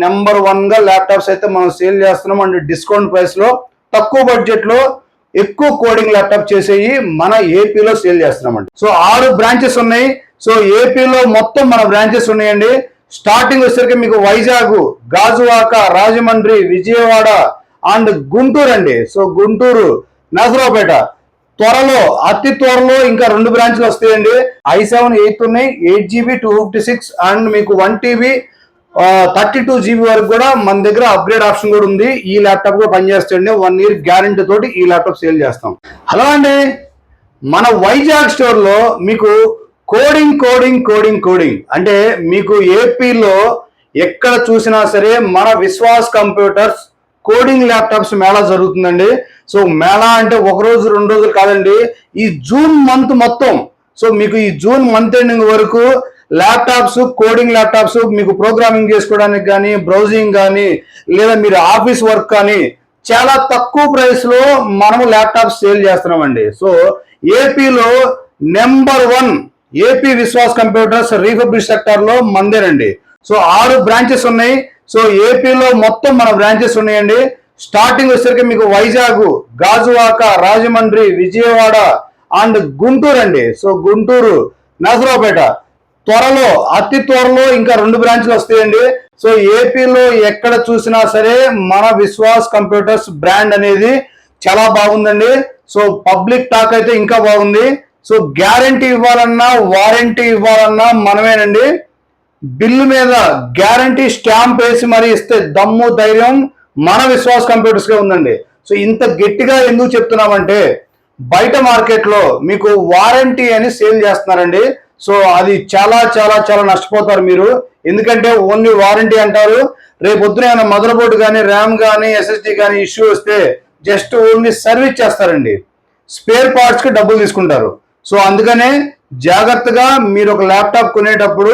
Number 1 గా laptops అయితే మనం సేల్ చేస్తున్నాం అండ్ డిస్కౌంట్ ప్రైస్ లో తక్కువ బడ్జెట్ లో ఎక్కువ కోడింగ్ ల్యాప్టాప్ చేసేవి మన ఏపీలో సేల్ చేస్తున్నామండి. సో 6 బ్రాంచెస్ ఉన్నాయి. సో ఏపీలో మొత్తం మన బ్రాంచెస్ ఉన్నాయండి. స్టార్టింగ్ వచ్చేసరికి మీకు వైజాగ్, గాజువాక, రాజమండ్రి, విజయవాడ అండ్ గుంటూరు అండి. సో గుంటూరు, నసరావుపేట, త్వరలో అతి త్వరలో ఇంకా 2 బ్రాంచ్లు వస్తాయండి. i7 8 ఉన్నాయి, 8GB 256 అండ్ మీకు 1TB 32GB వరకు కూడా మన దగ్గర అప్గ్రేడ్ ఆప్షన్ కూడా ఉంది. ఈ ల్యాప్టాప్ కూడా పనిచేస్తుంది. 1 year గ్యారంటీ తోటి ఈ ల్యాప్టాప్ సేల్ చేస్తాం. హలో అండి, మన వైజాగ్ స్టోర్ లో మీకు కోడింగ్ అంటే మీకు ఏపీలో ఎక్కడ చూసినా సరే మన Vishwas computers coding laptops Mela జరుగుతుందండి. సో మేళా అంటే 1 రోజు 2 రోజులు కాదండి, ఈ జూన్ మంత్ మొత్తం. సో మీకు ఈ జూన్ మంత్ ఎండింగ్ వరకు ల్యాప్టాప్స్, కోడింగ్ ల్యాప్టాప్స్ మీకు ప్రోగ్రామింగ్ చేసుకోవడానికి కానీ, బ్రౌజింగ్ కానీ, లేదా మీరు ఆఫీస్ వర్క్ కానీ చాలా తక్కువ ప్రైస్ లో మనము ల్యాప్టాప్స్ సేల్ చేస్తున్నామండి. సో ఏపీలో number 1 AP Vishwas computers refurbish sector లో మందేనండి. సో 6 బ్రాంచెస్ ఉన్నాయి. సో ఏపీలో మొత్తం మన బ్రాంచెస్ ఉన్నాయండి. స్టార్టింగ్ వచ్చేసరికి మీకు వైజాగ్, గాజువాక, రాజమండ్రి, విజయవాడ అండ్ గుంటూరు అండి. సో గుంటూరు, నసరావుపేట, త్వరలో అతి త్వరలో ఇంకా 2 బ్రాంచ్లు వస్తాయండి. సో ఏపీలో ఎక్కడ చూసినా సరే మన విశ్వాస్ కంప్యూటర్స్ బ్రాండ్ అనేది చాలా బాగుందండి. సో పబ్లిక్ టాక్ అయితే ఇంకా బాగుంది. సో గ్యారంటీ ఇవ్వాలన్నా, వారంటీ ఇవ్వాలన్నా మనమేనండి. బిల్లు మీద గ్యారంటీ స్టాంప్ వేసి మరి ఇస్తే దమ్ము ధైర్యం మన విశ్వాస్ కంప్యూటర్స్ గా ఉందండి. సో ఇంత గట్టిగా ఎందుకు చెప్తున్నామంటే బయట మార్కెట్ లో మీకు వారంటీ అని సేల్ చేస్తున్నారండి. సో అది చాలా చాలా చాలా నష్టపోతారు మీరు. ఎందుకంటే ఓన్లీ వారంటీ అంటారు, రేపు పొద్దున ఏమైనా మదర్ బోర్డు కానీ, ర్యామ్ కానీ, ఎస్ఎస్డి కానీ ఇష్యూ వస్తే జస్ట్ ఓన్లీ సర్వీస్ చేస్తారండి, స్పేర్ పార్ట్స్ కి డబ్బులు తీసుకుంటారు. సో అందుకనే జాగ్రత్తగా మీరు ఒక ల్యాప్టాప్ కొనేటప్పుడు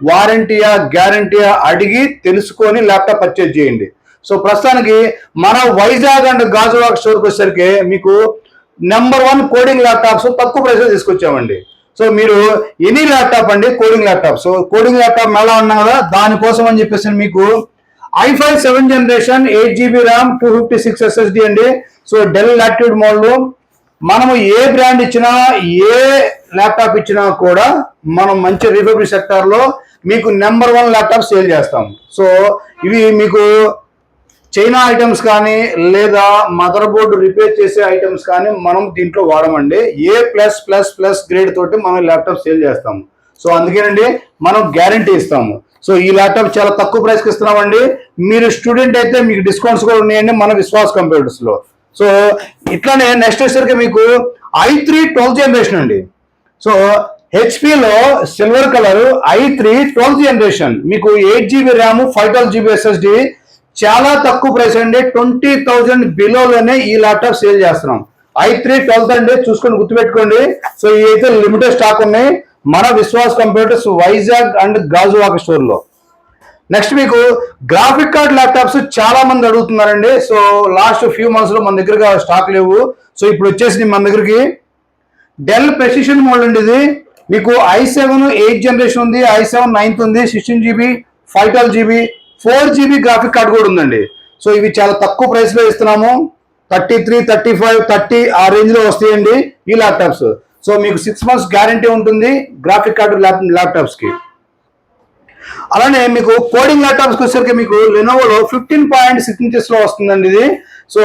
వారంటీయా గ్యారంటీయా అడిగి తెలుసుకొని ల్యాప్టాప్ పర్చేజ్ చేయండి. సో ప్రస్తుతానికి మన వైజాగ్ అండ్ గాజువాక స్టోర్కి వచ్చేసరికి మీకు నెంబర్ 1 కోడింగ్ ల్యాప్టాప్స్ తక్కువ ప్రైస్ లో తీసుకొచ్చామండి. సో మీరు ఎనీ ల్యాప్టాప్ అండి, coding laptop. So coding laptop ఎలా ఉన్నా కదా, దానికోసం అని చెప్పేసి మీకు i5 7th generation 8GB RAM 256 SSD అండి. So del latitude model. మనము ఏ బ్రాండ్ ఇచ్చినా, ఏ ల్యాప్టాప్ ఇచ్చినా కూడా మనం మంచి రీఫర్బిష్ సెక్టర్ లో మీకు నెంబర్ 1 ల్యాప్టాప్ సేల్ చేస్తాం. సో ఇవి మీకు చైనా ఐటమ్స్ కానీ, లేదా మదర్ బోర్డు రిపేర్ చేసే ఐటమ్స్ కానీ మనం దీంట్లో వాడమండి. A+++ గ్రేడ్ తోటి మనం ల్యాప్టాప్ సేల్ చేస్తాము. సో అందుకేనండి మనం గ్యారంటీ ఇస్తాము. సో ఈ ల్యాప్టాప్ చాలా తక్కువ ప్రైస్కి ఇస్తున్నామండి. మీరు స్టూడెంట్ అయితే మీకు డిస్కౌంట్స్ కూడా ఉన్నాయండి మన విశ్వాస్ కంప్యూటర్స్ లో. సో ఇట్లానే నెక్స్ట్ వచ్చేసరికి మీకు i3 12th generation అండి. సో హెచ్పిలో silver colour i3 12th generation మీకు 8GB RAM 512GB SSD చాలా తక్కువ ప్రైస్ అండి. 20,000 బిలోలోనే ఈ ల్యాప్టాప్ సేల్ చేస్తున్నాం. i3 12th అండి, చూసుకొని గుర్తుపెట్టుకోండి. సో ఇవైతే లిమిటెడ్ స్టాక్ ఉన్నాయి మన Vishwas computers Vizag and Gajuwaka store లో. నెక్స్ట్ మీకు గ్రాఫిక్ కార్డ్ ల్యాప్టాప్స్ చాలా మంది అడుగుతున్నారండి. సో లాస్ట్ ఫ్యూ మంత్స్ లో మన దగ్గర స్టాక్ లేవు. సో ఇప్పుడు వచ్చేసి మన దగ్గరికి డెల్ ప్రెసిషన్ మోడల్ అండి. ఇది మీకు i7 8th generation ఉంది, i7 9th ఉంది, 16GB 512GB 4GB graphic card కూడా ఉందండి. సో ఇవి చాలా తక్కువ ప్రైస్ లో ఇస్తున్నాము. 33, 35, 30 ఆ రేంజ్ లో వస్తాయండి ఈ ల్యాప్టాప్స్. సో మీకు 6 months గ్యారంటీ ఉంటుంది గ్రాఫిక్ కార్డు ల్యాప్టాప్స్ కి. అలానే మీకు కోడింగ్ ల్యాప్టాప్స్ వచ్చేసరికి మీకు లెనోవోలో 15.6 inches లో వస్తుందండి ఇది. సో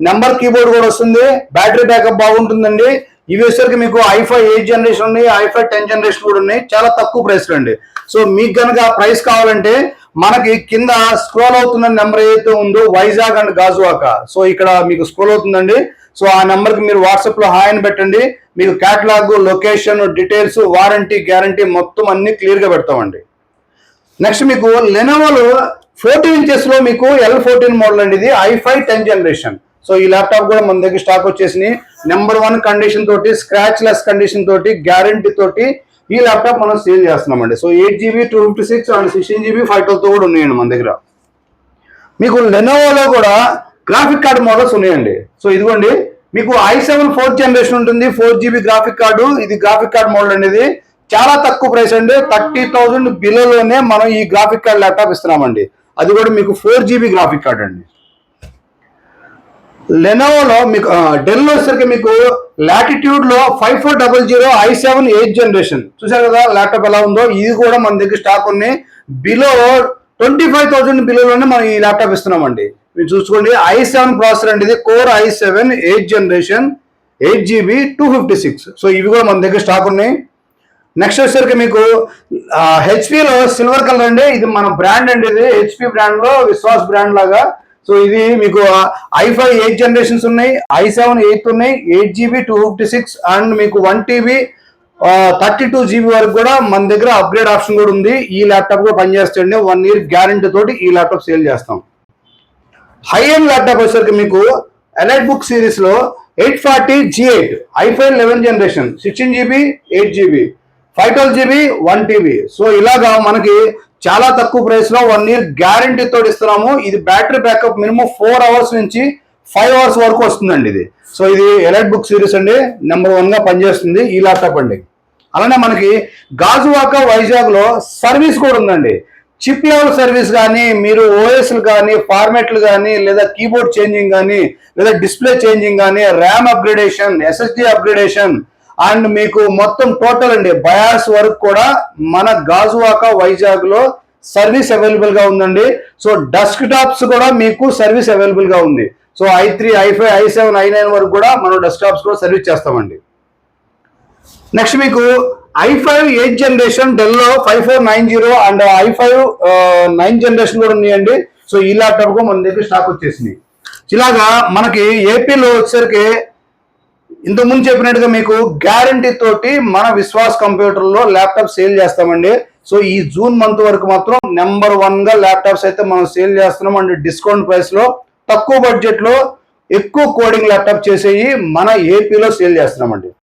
నెంబర్ కీబోర్డ్ కూడా వస్తుంది, బ్యాటరీ బ్యాకప్ బాగుంటుందండి. ఇవి వచ్చేసరికి మీకు i5 8th generation ఉన్నాయి, i5 10th generation కూడా ఉన్నాయి, చాలా తక్కువ ప్రైస్ అండి. సో మీకు కనుక ప్రైస్ కావాలంటే మనకి కింద స్క్రోల్ అవుతున్న నెంబర్ ఏదైతే ఉందో వైజాగ్ అండ్ గాజువాక, సో ఇక్కడ మీకు స్క్రోల్ అవుతుందండి. సో ఆ నెంబర్కి మీరు వాట్సాప్ లో హాయ్ అని పెట్టండి. మీకు catalogue, location, details, warranty, guarantee మొత్తం అన్ని క్లియర్ గా పెడతామండి. నెక్స్ట్ మీకు లెనోవోలో 14 inches లో మీకు L14 మోడల్ అండి. ఇది i5 10th generation. సో ఈ ల్యాప్టాప్ కూడా మన దగ్గర స్టాక్ వచ్చేసి నెంబర్ 1 కండిషన్ తోటి, స్క్రాచ్ లెస్ కండిషన్ తోటి, గ్యారంటీ తోటి ఈ ల్యాప్టాప్ మనం సేల్ చేస్తున్నామండి. సో 8GB 256 అండ్ 16GB 512 కూడా ఉన్నాయండి మన దగ్గర. మీకు లెనోవోలో కూడా గ్రాఫిక్ కార్డ్ మోడల్స్ ఉన్నాయండి. సో ఇదిగోండి మీకు i7 4th generation ఉంటుంది, 4GB గ్రాఫిక్ కార్డు. ఇది గ్రాఫిక్ కార్డ్ మోడల్ అండి. చాలా తక్కువ ప్రైస్ అండి, 30,000 బిలోలోనే మనం ఈ గ్రాఫిక్ కార్డ్ ల్యాప్టాప్ ఇస్తున్నామండి. అది కూడా మీకు 4GB గ్రాఫిక్ కార్డ్ అండి. లెనోవోలో మీకు డెల్ వచ్చేసరికి మీకు లాటిట్యూడ్ లో 5400 i7 8th జనరేషన్ చూసారు కదా ల్యాప్టాప్ ఎలా ఉందో. ఇది కూడా మన దగ్గర స్టాక్ ఉన్నాయి. బిలో 25,000 బిలోలోనే మనం ఈ ల్యాప్టాప్ ఇస్తున్నామండి. మీరు చూసుకోండి, i7 ప్రాసెసర్ అండి, ఇది core i7 8th generation 8GB 256. So ఇవి కూడా మన దగ్గర స్టాక్ ఉన్నాయి. నెక్స్ట్ వచ్చేసరికి మీకు హెచ్పిలో సిల్వర్ కలర్ అండి, ఇది మన బ్రాండ్ అండి, ఇది హెచ్పి బ్రాండ్ లో విశ్వాస్ బ్రాండ్ లాగా. సో ఇది మీకు i5 8th జనరేషన్స్ ఉన్నాయి, i7 8th ఉన్నాయి, 8GB 256 అండ్ మీకు 1TB 32GB వరకు కూడా మన దగ్గర అప్గ్రేడ్ ఆప్షన్ కూడా ఉంది. ఈ ల్యాప్టాప్ కూడా పనిచేస్తుంది. 1 year గ్యారంటీ తోటి ఈ ల్యాప్టాప్ సేల్ చేస్తాం. హై ఎండ్ ల్యాప్టాప్ వచ్చేసరికి మీకు ఎలైట్ బుక్ సిరీస్ లో 840 G8 i5 11th generation 16GB 8GB 512GB 1TB. So ఇలాగా మనకి చాలా తక్కువ ప్రైస్ లో 1 year గ్యారంటీ తోటి ఇస్తున్నాము. ఇది బ్యాటరీ బ్యాకప్ మినిమం 4 hours నుంచి 5 hours వరకు వస్తుందండి ఇది. సో ఇది ఎలైట్ బుక్ సిరీస్ అండి, నెంబర్ 1 గా పనిచేస్తుంది ఈ ల్యాప్టాప్ అండి. అలానే మనకి గాజువాక వైజాగ్ లో సర్వీస్ కూడా ఉందండి. చిప్ లెవెల్ సర్వీస్ కానీ, మీరు ఓఎస్లు కానీ, ఫార్మాట్లు కానీ, లేదా కీబోర్డ్ చేంజింగ్ కానీ, లేదా డిస్ప్లే చేంజింగ్ కానీ, RAM upgradation, SSD upgradation and మీకు మొత్తం టోటల్ అండి బయాస్ వరకు కూడా మన గాజువాక వైజాగ్ లో సర్వీస్ అవైలబుల్ గా ఉందండి. సో డెస్క్ టాప్స్ కూడా మీకు సర్వీస్ అవైలబుల్ గా ఉంది. So i3 i5 i7 i9 వరకు కూడా మనం డెస్క్ టాప్స్ కూడా సర్వీస్ చేస్తామండి. నెక్స్ట్ మీకు i5 8th జనరేషన్ డెల్ లో 5490 అండ్ i5 9th జనరేషన్ కూడా ఉన్నాయండి. సో ఈ ల్యాప్టాప్ కూడా మన దగ్గర స్టాక్ వచ్చేసింది. ఇలాగా మనకి ఏపీలో వచ్చేసరికి ఇంతకుముందు చెప్పినట్టుగా మీకు గ్యారంటీ తోటి మన విశ్వాస్ కంప్యూటర్ లో ల్యాప్టాప్ సేల్ చేస్తామండి. సో ఈ జూన్ మంత్ వరకు మాత్రం నెంబర్ 1 గా ల్యాప్టాప్స్ అయితే మనం సేల్ చేస్తున్నాం అండి. డిస్కౌంట్ ప్రైస్ లో తక్కువ బడ్జెట్ లో ఎక్కువ కోడింగ్ ల్యాప్టాప్ చేసేవి మన ఏపీలో సేల్ చేస్తున్నామండి.